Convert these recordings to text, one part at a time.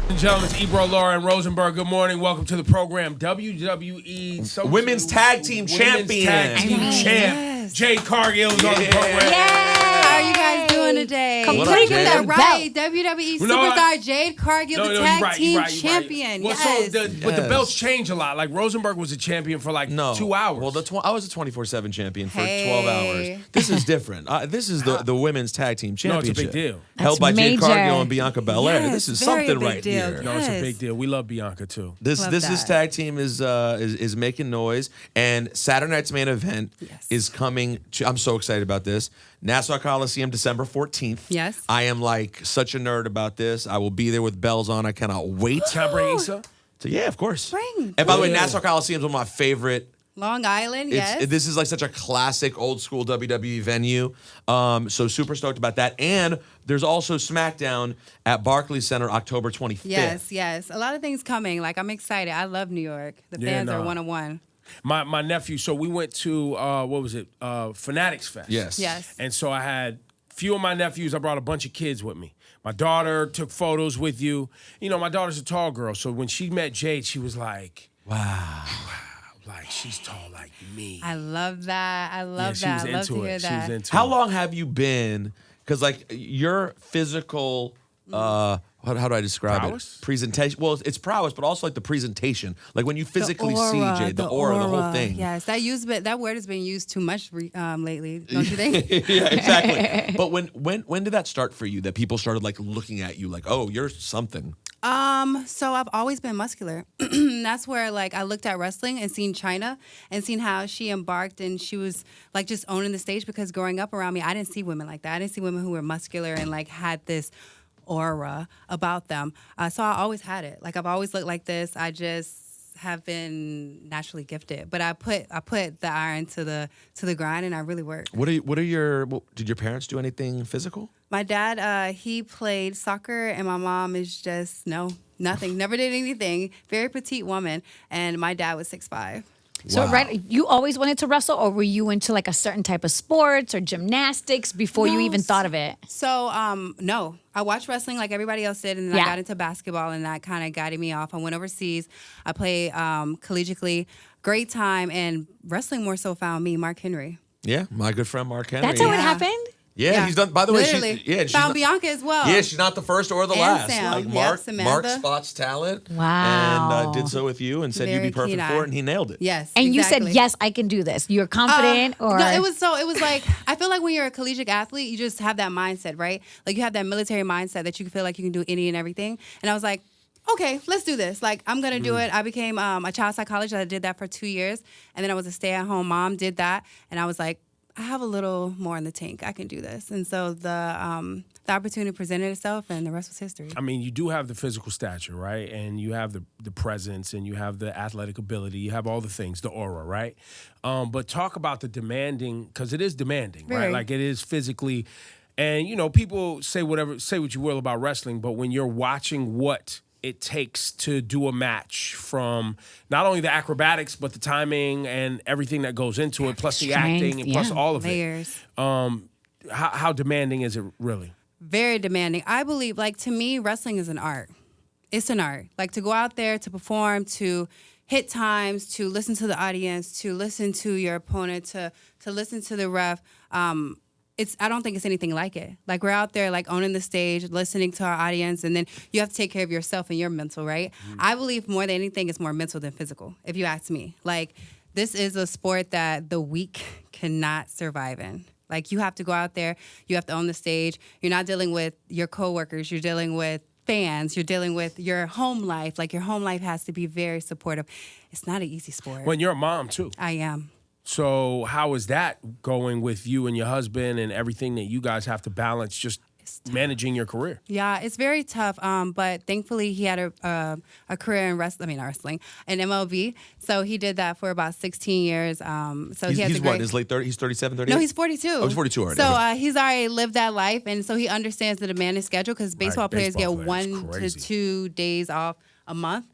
Ladies and gentlemen, it's Ebro, Laura, and Rosenberg. Good morning. Welcome to the program. WWE Women's Tag Team Champion. Tag Team Champ. Yes. Jade Cargill is on the program. How are you guys doing today? Complete Get that right. WWE superstar Jade Cargill, the tag team champion. Well, yes. but the belts change a lot. Like Rosenberg was a champion for 2 hours. Well, I was a 24/7 champion for 12 hours. This is different. This is the Women's Tag Team Championship. No, it's a big deal. Held by Jade major. Cargill and Bianca Belair. Yes, this is very something big right deal. here. No, it's a big deal. We love Bianca too. This that. tag team is making noise, and Saturday night's main event is coming. I'm so excited about this. Nassau Coliseum, December 14th. Yes. I am like such a nerd about this. I will be there with bells on. I cannot wait. Can I bring Issa? So yeah, of course. Bring. And by the way, Nassau Coliseum is one of my favorite. Long Island, yes. This is like such a classic old school WWE venue. So super stoked about that. And there's also SmackDown at Barclays Center October 25th. Yes. A lot of things coming. Like, I'm excited. I love New York. The fans are one-on-one. My nephew, so we went to, Fanatics Fest. Yes. And so I had few of my nephews. I brought a bunch of kids with me. My daughter took photos with you. You know, my daughter's a tall girl. So when she met Jade, she was like, Wow. Like, she's tall like me. I love that. I love that. I love to hear that. She was into How it. long have you been? Because like your physical, how do I describe Prowess? it? Presentation. Well, it's prowess, but also like the presentation. Like when you physically see Jade, the aura, the whole thing. Yes, that word has been used too much lately, don't you think? Yeah, exactly. But when did that start for you? That people started like looking at you like, oh, you're something. So I've always been muscular. That's where like I looked at wrestling and seen Chyna and seen how she embarked and she was like just owning the stage because growing up around me, I didn't see women like that. I didn't see women who were muscular and like had this aura about them. So I always had it. Like I've always looked like this. I just have been naturally gifted, but I put the iron to the grind and I really work. Did your parents do anything physical? My dad, he played soccer, and my mom is just nothing. Never did anything. Very petite woman, and my dad was 6'5". So, Wow. right, you always wanted to wrestle, or were you into like a certain type of sports or gymnastics before you even thought of it? So, no. I watched wrestling like everybody else did, and then I got into basketball, and that kind of guided me off. I went overseas. I played collegiately. Great time, and wrestling more so found me, Mark Henry. Yeah, my good friend Mark Henry. That's how it happened? Yeah, he's done. By the way, literally she's found not, Bianca as well. Yeah, she's not the first or the And last. Sam. Like Yep, Samantha. Mark spots talent. Wow. And did so with you and said you'd Very be perfect keen for eye. it, and he nailed it. Yes, And you exactly. said, yes, I can do this. You're confident? Or No, it was like, I feel like when you're a collegiate athlete, you just have that mindset, right? Like you have that military mindset that you feel like you can do any and everything. And I was like, okay, let's do this. Like, I'm going to do it. I became a child psychologist. I did that for 2 years. And then I was a stay-at-home mom, did that. And I was like, I have a little more in the tank. I can do this. And so the opportunity presented itself, and the rest was history. I mean, you do have the physical stature, right? And you have the presence, and you have the athletic ability. You have all the things, the aura, right? But talk about the demanding, because it is demanding, right? Very. Like it is physically. And, you know, people say what you will about wrestling, but when you're watching what it takes to do a match, from not only the acrobatics, but the timing and everything that goes into it, plus the Strength, acting, and plus all of Layers. it. How demanding is it really? Very demanding. I believe, like, to me, wrestling is an art. It's an art. Like, to go out there, to perform, to hit times, to listen to the audience, to listen to your opponent, to listen to the ref. I don't think it's anything like it. Like, we're out there, like, owning the stage, listening to our audience, and then you have to take care of yourself and your mental, right? I believe more than anything, it's more mental than physical, if you ask me. Like, this is a sport that the weak cannot survive in. Like, you have to go out there, you have to own the stage. You're not dealing with your coworkers, you're dealing with fans, you're dealing with your home life. Like, your home life has to be very supportive. It's not an easy sport. When you're a mom, too. I am. So how is that going with you and your husband and everything that you guys have to balance, just managing your career? Yeah, it's very tough. But thankfully, he had a career in wrestling, in MLB. So he did that for about 16 years. So He's what, in his late 30s? He's 37, 38? No, he's 42. Oh, he's 42 already. So Okay. he's already lived that life, and so he understands the demanding schedule because baseball players baseball get players, 1 to crazy. 2 days off a month.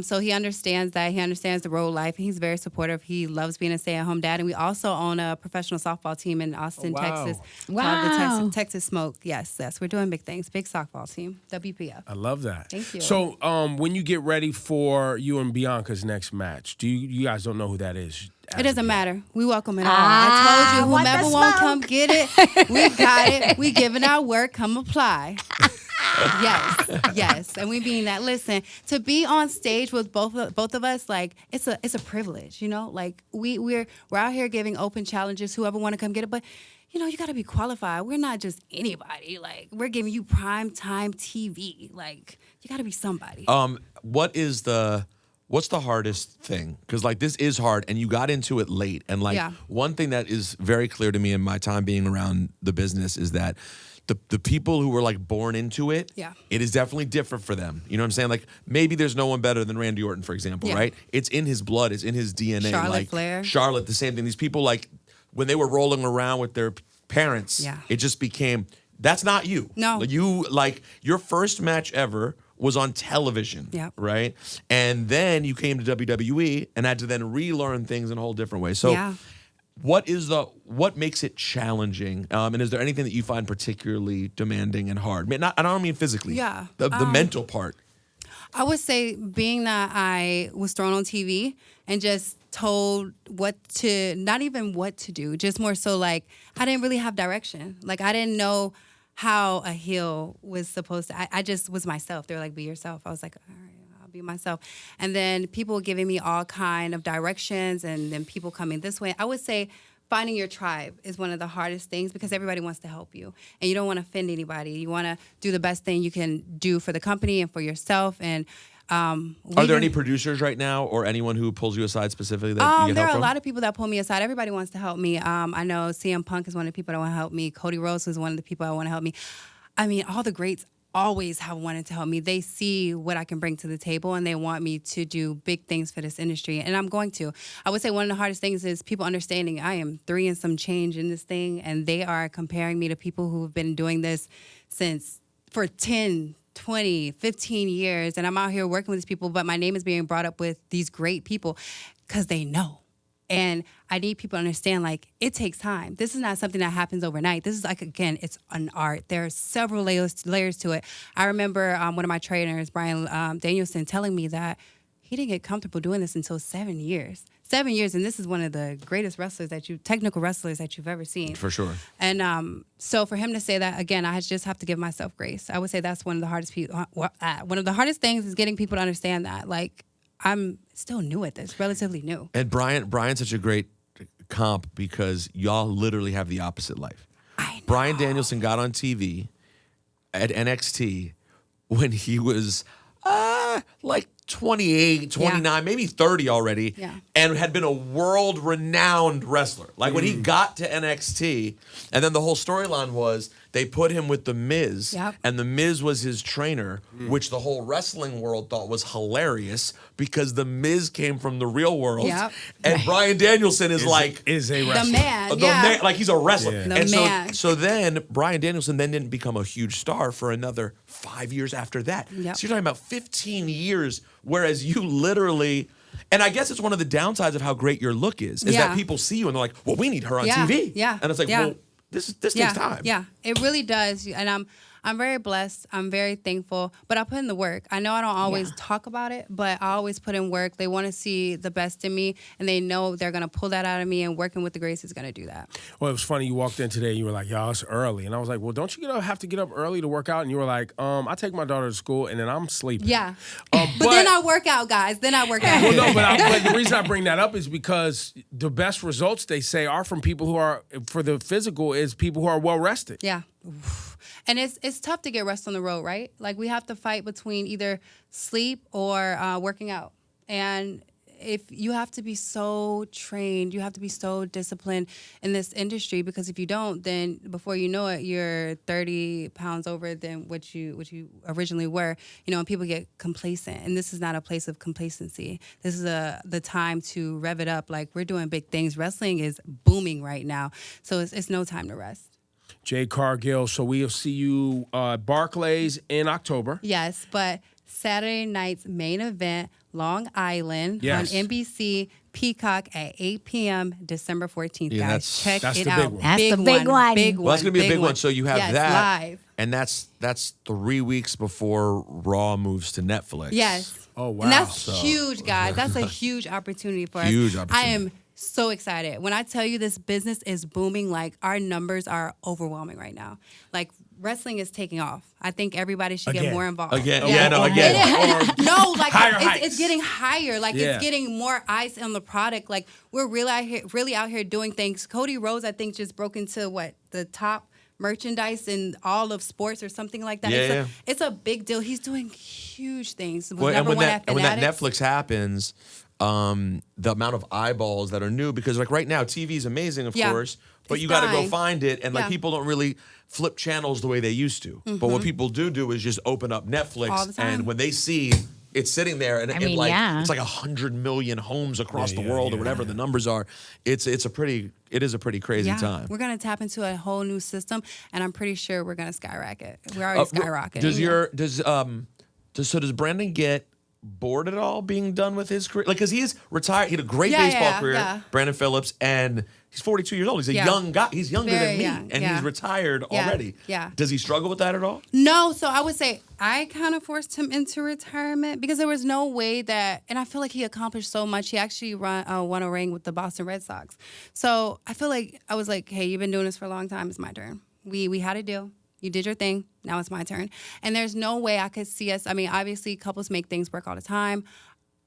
So he understands that. He understands the road life. He's very supportive. He loves being a stay-at-home dad. And we also own a professional softball team in Austin, wow. Texas. Wow. Called the Texas Smoke. Yes. We're doing big things. Big softball team, WPF. I love that. Thank you. So when you get ready for you and Bianca's next match, you guys don't know who that is? It doesn't matter. We welcome it all. I told you, want the whomever won't smoke. come get it, we got it. We giving our work. Come apply. Yes. And we mean that. Listen, to be on stage with both of us, like it's a privilege, you know. Like we're out here giving open challenges. Whoever want to come get it, but you know, you got to be qualified. We're not just anybody. Like we're giving you prime time TV. Like you got to be somebody. What's the hardest thing? Because like this is hard, and you got into it late. And like one thing that is very clear to me in my time being around the business is that the people who were like born into it, it is definitely different for them. You know what I'm saying? Like maybe there's no one better than Randy Orton, for example, right? It's in his blood, it's in his DNA. Charlotte Flair. Charlotte, the same thing. These people, like when they were rolling around with their parents, it just became, that's not you. No. You, like, your first match ever was on television, right? And then you came to WWE and had to then relearn things in a whole different way. So what makes it challenging? And is there anything that you find particularly demanding and hard? I don't mean physically. The mental part. I would say being that I was thrown on TV and just told not even what to do, just more so like I didn't really have direction. Like I didn't know how a heel was supposed to, I just was myself. They were like, be yourself. I was like, all right, I'll be myself. And then people giving me all kind of directions and then people coming this way. I would say finding your tribe is one of the hardest things because everybody wants to help you and you don't want to offend anybody. You want to do the best thing you can do for the company and for yourself. And are there any producers right now or anyone who pulls you aside specifically that you get there help are from? a lot of people that pull me aside. Everybody wants to help me. I know CM Punk is one of the people that want to help me. Cody Rhodes is one of the people that want to help me. I mean, all the greats always have wanted to help me. They see what I can bring to the table and they want me to do big things for this industry. And I'm going to. I would say one of the hardest things is people understanding I am 3 and some change in this thing. And they are comparing me to people who have been doing this for 10, 20, 15 years. And I'm out here working with these people, but my name is being brought up with these great people because they know. And I need people to understand, like, it takes time. This is not something that happens overnight. This is like, again, it's an art. There are several layers to it. I remember one of my trainers, Brian Danielson, telling me that he didn't get comfortable doing this until 7 years. 7 years, and this is one of the greatest technical wrestlers that you've ever seen. For sure. And so for him to say that, again, I just have to give myself grace. I would say that's one of the hardest one of the hardest things is getting people to understand that, like, I'm still new at this, relatively new. And Brian's such a great comp because y'all literally have the opposite life. I know. Brian Danielson got on TV at NXT when he was like 28, 29, maybe 30 already, and had been a world-renowned wrestler. Like when he got to NXT, and then the whole storyline was they put him with The Miz, and The Miz was his trainer, which the whole wrestling world thought was hilarious because The Miz came from the real world, and Brian Danielson is a wrestler. The man, like he's a wrestler. The And man. so then Brian Danielson then didn't become a huge star for another 5 years after that. So you're talking about 15 years, whereas you literally, and I guess it's one of the downsides of how great your look is that people see you and they're like, well, we need her on TV. And it's like, well, this takes time. Yeah, it really does. And I'm very blessed. I'm very thankful. But I put in the work. I know I don't always talk about it, but I always put in work. They want to see the best in me, and they know they're going to pull that out of me, and working with the Grace is going to do that. Well, it was funny. You walked in today, and you were like, y'all, it's early. And I was like, well, don't you have to get up early to work out? And you were like, I take my daughter to school, and then I'm sleeping. Yeah. But then I work out, guys. Then I work out. Well, no, but the reason I bring that up is because the best results, they say, are from people who are, for the physical, is people who are well-rested. Yeah. And it's tough to get rest on the road, right? Like we have to fight between either sleep or working out. And if you have to be so trained, you have to be so disciplined in this industry, because if you don't, then before you know it, you're 30 pounds over than what you originally were. You know, and people get complacent. And this is not a place of complacency. This is the time to rev it up. Like, we're doing big things. Wrestling is booming right now. So it's no time to rest. Jade Cargill, so we'll see you Barclays in October. Yes, but Saturday night's main event, Long Island Yes. on NBC Peacock at 8 p.m. December 14th. Yeah, guys, check that's it the out. big one. That's the big one. Big one. Well, that's gonna be a big one. one. So you have Yes, that, live. and that's 3 weeks before Raw moves to Netflix. Yes. Oh, wow. And that's So- huge, guys. That's a huge opportunity for us. Huge opportunity. I am so excited. When I tell you this business is booming, like our numbers are overwhelming right now. Like wrestling is taking off. I think everybody should get Again. more involved. Again, Yeah. yeah, no, again. It is. No, like Higher heights. it's getting higher. Like Yeah. it's getting more eyes on the product. Like we're really out here doing things. Cody Rhodes, I think, just broke into the top merchandise in all of sports or something like that. Yeah, It's a big deal. He's doing huge things. Was Well, number and one when that at Fanatics. Netflix happens, the amount of eyeballs that are new, because like right now TV is amazing, of Yeah. course, but It's you got to go dying. find it, and like Yeah. people don't really flip channels the way they used to. But what people do is just open up Netflix, All the time. and when they see it's sitting there, and, I mean, like yeah. it's like 100 million homes across the Yeah, world yeah, or whatever the numbers are. It is a pretty crazy time. We're gonna tap into a whole new system, and I'm pretty sure we're gonna skyrocket. We're already skyrocketing. Does Brandon get bored at all being done with his career? Like, because he is retired. He had a great Yeah, baseball yeah, career, yeah. Brandon Phillips, and he's 42 years old. He's a Yeah. young guy. He's younger Very than me, young, and yeah. he's retired Yeah, already. yeah. Does he struggle with that at all? No, so I would say I kind of forced him into retirement because there was no way that, and I feel like he accomplished so much. He actually won a ring with the Boston Red Sox. So I feel like I was like, hey, you've been doing this for a long time. It's my turn. We had a deal. You did your thing. Now it's my turn. And there's no way I could see us. I mean, obviously couples make things work all the time.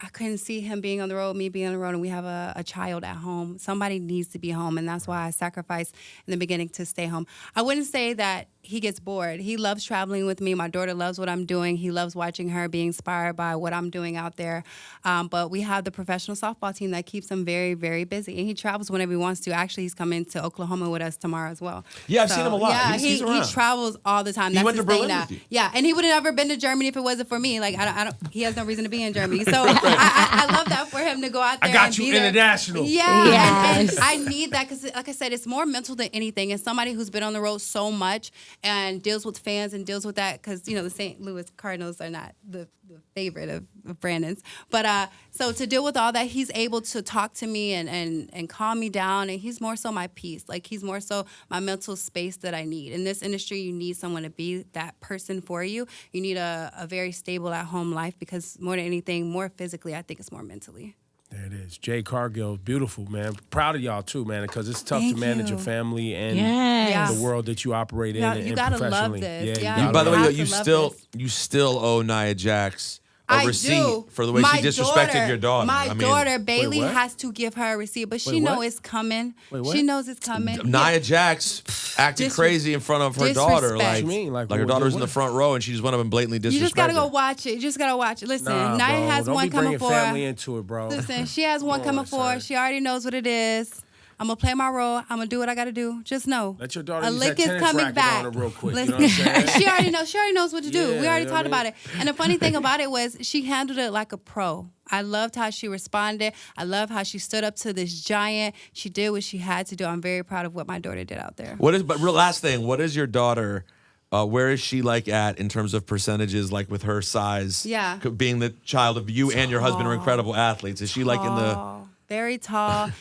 I couldn't see him being on the road, me being on the road, and we have a child at home. Somebody needs to be home, and that's why I sacrificed in the beginning to stay home. I wouldn't say that he gets bored. He loves traveling with me. My daughter loves what I'm doing. He loves watching her, being inspired by what I'm doing out there. But we have the professional softball team that keeps him very, very busy, and he travels whenever he wants to. Actually, he's coming to Oklahoma with us tomorrow as well. Yeah, I've seen him a lot. Yeah, He's around. he travels all the time. He That's went his to thing Berlin now. with you. Yeah, and he would have never been to Germany if it wasn't for me. Like I don't. He has no reason to be in Germany. So I love that for him to go out there. I got and you be there. international. Yeah, Yes. and I need that because, like I said, it's more mental than anything. And somebody who's been on the road so much and deals with fans and deals with that because the St. Louis Cardinals are not the favorite of Brandon's. But so to deal with all that, he's able to talk to me and calm me down. And he's more so my peace. Like he's more so my mental space that I need. In this industry, you need someone to be that person for you. You need a very stable at-home life because more than anything, more physically, I think it's more mentally. There it is. Jade Cargill, beautiful, man. Proud of y'all too, man, because it's tough Thank to manage you. a family and Yes. the world that you operate in. Yeah, and you gotta love professionally. this. Yeah, Yeah. you gotta By the love way, have you to love still owe Nia Jax a I receipt do. for the way My she disrespected your daughter. My I mean, daughter, Bailey, what? has to give her a receipt, but she Wait, know what? it's coming. Wait, what? She knows it's coming. Nia Jax acted crazy in front of her daughter. disrespect. Like, What you mean? Like, her what- daughter's in what? the front row and she just went up and blatantly disrespected You just gotta go her. watch it. You just gotta watch it. Listen, Nah, Nia bro. has Don't one be coming bringing for family her. into it, bro. Listen, she has one Come coming on, for her. son. She already knows what it is. I'm gonna play my role. I'm gonna do what I gotta do. Just know. Let your daughter a use lick that is tennis coming racket back. on her real quick. Listen, You know what I'm saying? she already knows. She already knows what to do. Yeah, We already you know talked what I about it. And the funny thing about it was she handled it like a pro. I loved how she responded. I love how she stood up to this giant. She did what she had to do. I'm very proud of what my daughter did out there. But real last thing, what is your daughter? Where is she like at in terms of percentages, like with her size? Yeah. Being the child of you and your husband are incredible athletes. Is she like in the? Tall, very tall,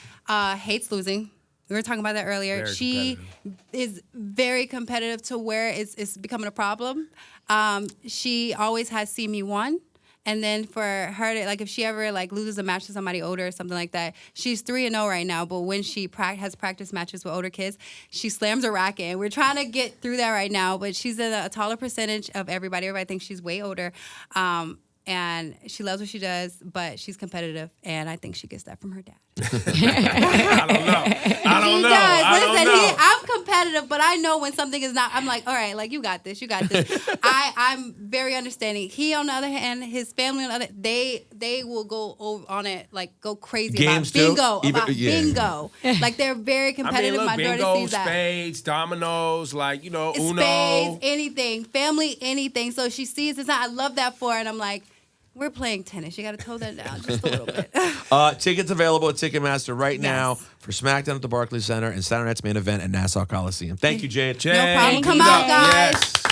hates losing. We were talking about that earlier. Very She is very competitive to where it's becoming a problem. She always has seen me won. And then for her to, like, if she ever, like, loses a match to somebody older or something like that, she's 3-0 right now. But when she has practice matches with older kids, she slams her racket. And we're trying to get through that right now. But she's in a taller percentage of everybody. Everybody thinks she's way older. And she loves what she does, but she's competitive. And I think she gets that from her dad. I don't know. I don't He know. does. I don't Listen, know. I'm competitive, but I know when something is not. I'm like, all right, like you got this, you got this. I'm very understanding. He, on the other hand, his family on the other, they will go over on it, like go crazy Games about too? bingo, Even- about yeah. bingo. Like they're very I mean, competitive. look, My daughter bingo, sees that. spades, dominoes, like, Uno. Spades, anything, family, anything. So she sees it's not. I love that for her, and I'm like, we're playing tennis. You got to toe that down just a little bit. Tickets available at Ticketmaster right now Yes. for SmackDown at the Barclays Center and Saturday night's main event at Nassau Coliseum. Thank you, Jade. Jay, No problem. keep Come it out, up. guys. Yes.